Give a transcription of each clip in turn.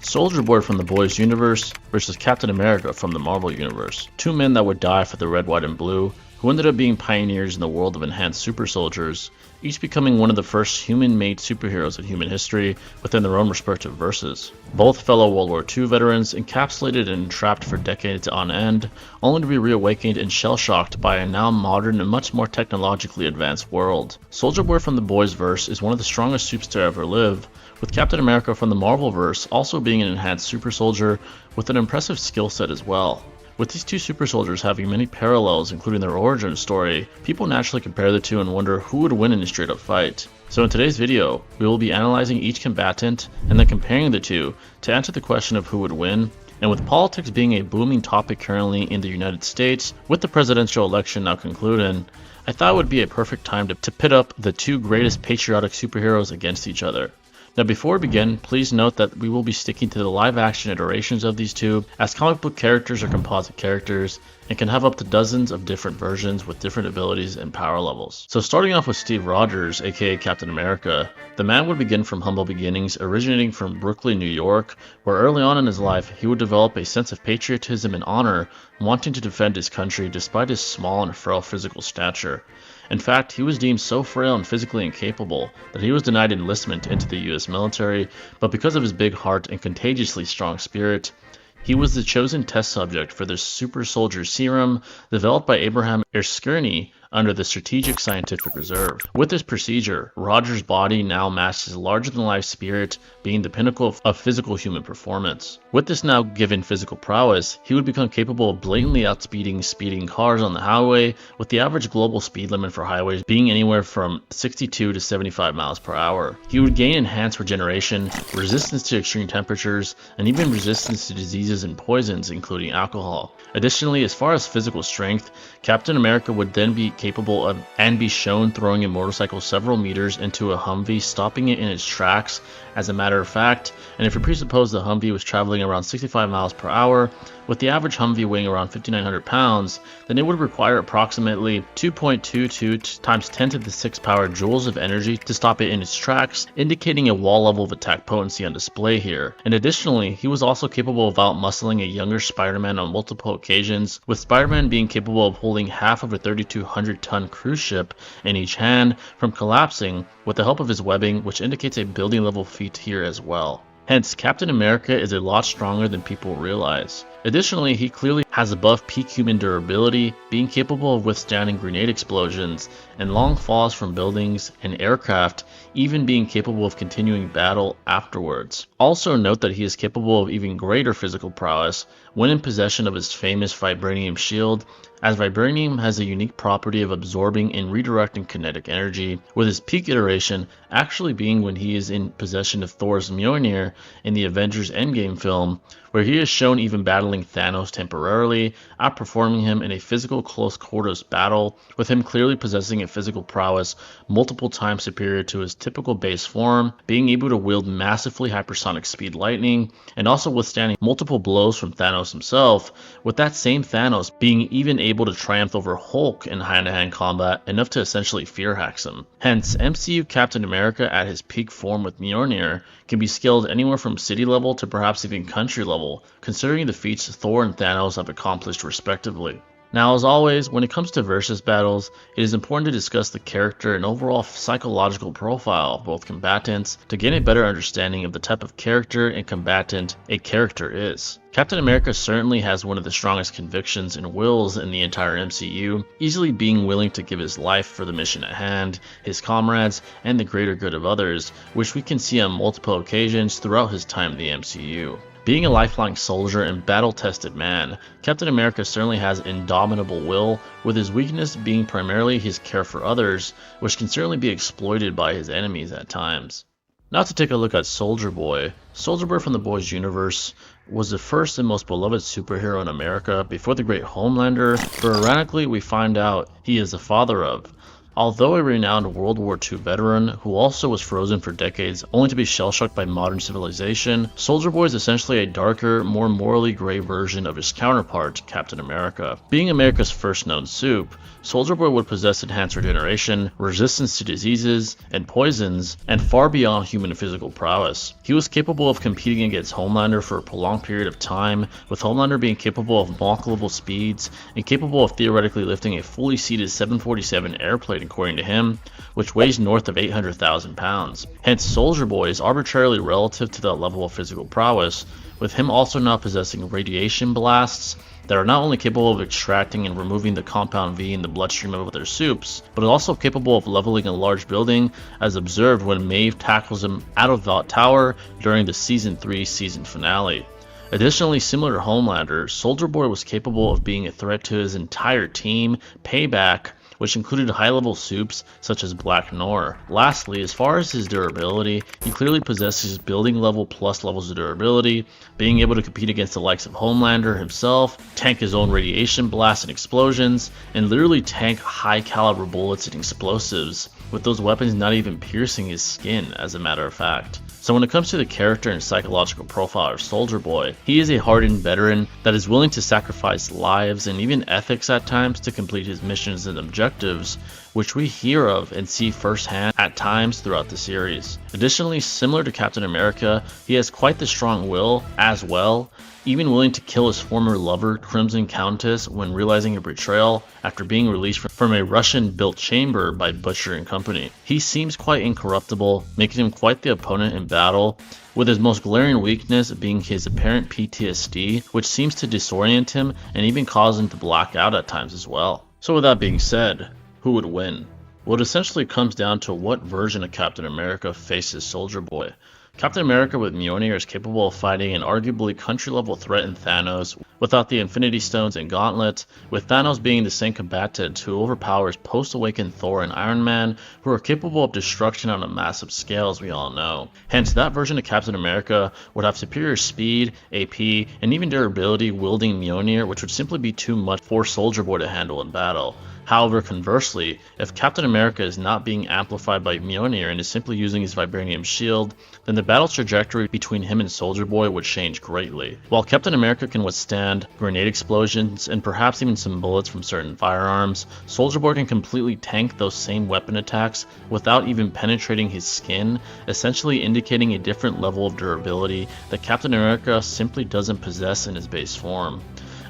Soldier Boy from the Boys universe versus Captain America from the Marvel universe. Two men that would die for the red, white, and blue, who ended up being pioneers in the world of enhanced super soldiers, each becoming one of the first human-made superheroes in human history within their own respective verses. Both fellow World War II veterans, encapsulated and trapped for decades on end, only to be reawakened and shell-shocked by a now modern and much more technologically advanced world. Soldier Boy from the Boys verse is one of the strongest supes to ever live, with Captain America from the Marvelverse also being an enhanced super soldier with an impressive skill set as well. With these two super soldiers having many parallels, including their origin story, people naturally compare the two and wonder who would win in a straight up fight. So in today's video, we will be analyzing each combatant and then comparing the two to answer the question of who would win. And with politics being a booming topic currently in the United States, with the presidential election now concluding, I thought it would be a perfect time to pit up the two greatest patriotic superheroes against each other. Now before we begin, please note that we will be sticking to the live action iterations of these two, as comic book characters are composite characters and can have up to dozens of different versions with different abilities and power levels. So starting off with Steve Rogers, aka Captain America, the man would begin from humble beginnings, originating from Brooklyn, New York, where early on in his life he would develop a sense of patriotism and honor, wanting to defend his country despite his small and frail physical stature. In fact, he was deemed so frail and physically incapable that he was denied enlistment into the US military, but because of his big heart and contagiously strong spirit, he was the chosen test subject for the super soldier serum developed by Abraham Erskine under the Strategic Scientific Reserve. With this procedure, Rogers' body now matched his larger-than-life spirit, being the pinnacle of physical human performance. With this now given physical prowess, he would become capable of blatantly outspeeding speeding cars on the highway, with the average global speed limit for highways being anywhere from 62 to 75 miles per hour. He would gain enhanced regeneration, resistance to extreme temperatures, and even resistance to diseases and poisons, including alcohol. Additionally, as far as physical strength, Captain America would then be capable of and be shown throwing a motorcycle several meters into a Humvee, stopping it in its tracks as a matter of fact. And if you presuppose the Humvee was traveling around 65 miles per hour, with the average Humvee weighing around 5,900 pounds, then it would require approximately 2.22 times 10 to the 6 power joules of energy to stop it in its tracks, indicating a wall level of attack potency on display here. And additionally, he was also capable of outmuscling a younger Spider-Man on multiple occasions, with Spider-Man being capable of holding half of a 3,200-ton cruise ship in each hand from collapsing with the help of his webbing, which indicates a building level feat here as well. Hence, Captain America is a lot stronger than people realize. Additionally, he clearly has above peak human durability, being capable of withstanding grenade explosions and long falls from buildings and aircraft, even being capable of continuing battle afterwards. Also note that he is capable of even greater physical prowess when in possession of his famous vibranium shield, as vibranium has a unique property of absorbing and redirecting kinetic energy, with his peak iteration actually being when he is in possession of Thor's Mjolnir in the Avengers Endgame film, where he is shown even battling Thanos temporarily, outperforming him in a physical close quarters battle, with him clearly possessing a physical prowess multiple times superior to his typical base form, being able to wield massively hypersonic speed lightning, and also withstanding multiple blows from Thanos himself, with that same Thanos being even able to triumph over Hulk in hand-to-hand combat, enough to essentially fear hacks him. Hence, MCU Captain America at his peak form with Mjolnir can be scaled anywhere from city level to perhaps even country level, considering the feats Thor and Thanos have accomplished respectively. Now, as always, when it comes to versus battles, it is important to discuss the character and overall psychological profile of both combatants to gain a better understanding of the type of character and combatant a character is. Captain America certainly has one of the strongest convictions and wills in the entire MCU, easily being willing to give his life for the mission at hand, his comrades, and the greater good of others, which we can see on multiple occasions throughout his time in the MCU. Being a lifelong soldier and battle-tested man, Captain America certainly has indomitable will, with his weakness being primarily his care for others, which can certainly be exploited by his enemies at times. Now to take a look at Soldier Boy. Soldier Boy from the Boys universe was the first and most beloved superhero in America before the great Homelander, who ironically we find out he is the father of. Although a renowned World War II veteran who also was frozen for decades only to be shell-shocked by modern civilization, Soldier Boy is essentially a darker, more morally gray version of his counterpart, Captain America. Being America's first known soup, Soldier Boy would possess enhanced regeneration, resistance to diseases and poisons, and far beyond human physical prowess. He was capable of competing against Homelander for a prolonged period of time, with Homelander being capable of Mach-level speeds and capable of theoretically lifting a fully seated 747 airplane according to him, which weighs north of 800,000 pounds. Hence, Soldier Boy is arbitrarily relative to that level of physical prowess, with him also now possessing radiation blasts that are not only capable of extracting and removing the compound V in the bloodstream of their soups, but also capable of leveling a large building, as observed when Maeve tackles him out of the tower during the Season 3 season finale. Additionally, similar to Homelander, Soldier Boy was capable of being a threat to his entire team, Payback, which included high-level soups such as Black Noir. Lastly, as far as his durability, he clearly possesses building level plus levels of durability, being able to compete against the likes of Homelander himself, tank his own radiation blasts and explosions, and literally tank high-caliber bullets and explosives, with those weapons not even piercing his skin, as a matter of fact. So when it comes to the character and psychological profile of Soldier Boy, he is a hardened veteran that is willing to sacrifice lives and even ethics at times to complete his missions and objectives, which we hear of and see firsthand at times throughout the series. Additionally, similar to Captain America, he has quite the strong will as well, even willing to kill his former lover, Crimson Countess, when realizing a betrayal after being released from a Russian-built chamber by Butcher and Company. He seems quite incorruptible, making him quite the opponent in battle, with his most glaring weakness being his apparent PTSD, which seems to disorient him and even cause him to black out at times as well. So with that being said, who would win? Well, it essentially comes down to what version of Captain America faces Soldier Boy. Captain America with Mjolnir is capable of fighting an arguably country-level threat in Thanos without the Infinity Stones and Gauntlet, with Thanos being the same combatant who overpowers post-awakened Thor and Iron Man, who are capable of destruction on a massive scale, as we all know. Hence, that version of Captain America would have superior speed, AP, and even durability wielding Mjolnir, which would simply be too much for Soldier Boy to handle in battle. However, conversely, if Captain America is not being amplified by Mjolnir and is simply using his vibranium shield, then the battle trajectory between him and Soldier Boy would change greatly. While Captain America can withstand grenade explosions and perhaps even some bullets from certain firearms, Soldier Boy can completely tank those same weapon attacks without even penetrating his skin, essentially indicating a different level of durability that Captain America simply doesn't possess in his base form.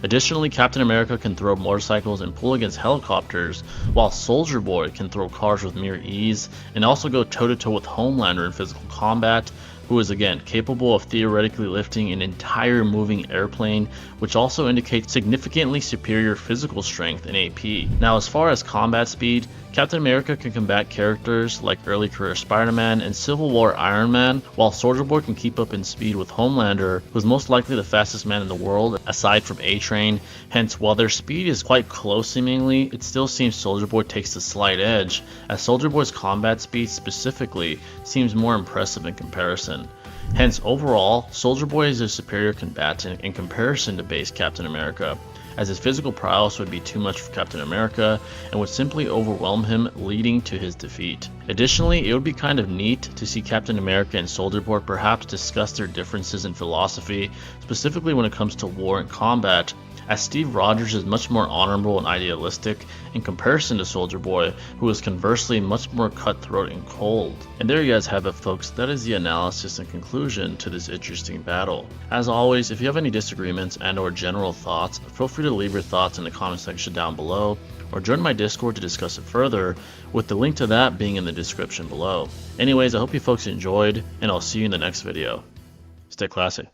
Additionally, Captain America can throw motorcycles and pull against helicopters, while Soldier Boy can throw cars with mere ease and also go toe-to-toe with Homelander in physical combat, who is again capable of theoretically lifting an entire moving airplane, which also indicates significantly superior physical strength and AP. Now, as far as combat speed, Captain America can combat characters like early career Spider-Man and Civil War Iron Man, while Soldier Boy can keep up in speed with Homelander, who is most likely the fastest man in the world aside from A-Train. Hence, while their speed is quite close seemingly, it still seems Soldier Boy takes the slight edge, as Soldier Boy's combat speed specifically seems more impressive in comparison. Hence, overall, Soldier Boy is a superior combatant in comparison to base Captain America, as his physical prowess would be too much for Captain America and would simply overwhelm him, leading to his defeat. Additionally, it would be kind of neat to see Captain America and Soldier Boy perhaps discuss their differences in philosophy, specifically when it comes to war and combat, as Steve Rogers is much more honorable and idealistic in comparison to Soldier Boy, who is conversely much more cutthroat and cold. And there you guys have it, folks. That is the analysis and conclusion to this interesting battle. As always, if you have any disagreements and or general thoughts, feel free to leave your thoughts in the comment section down below, or join my Discord to discuss it further, with the link to that being in the description below. Anyways, I hope you folks enjoyed, and I'll see you in the next video. Stay classy.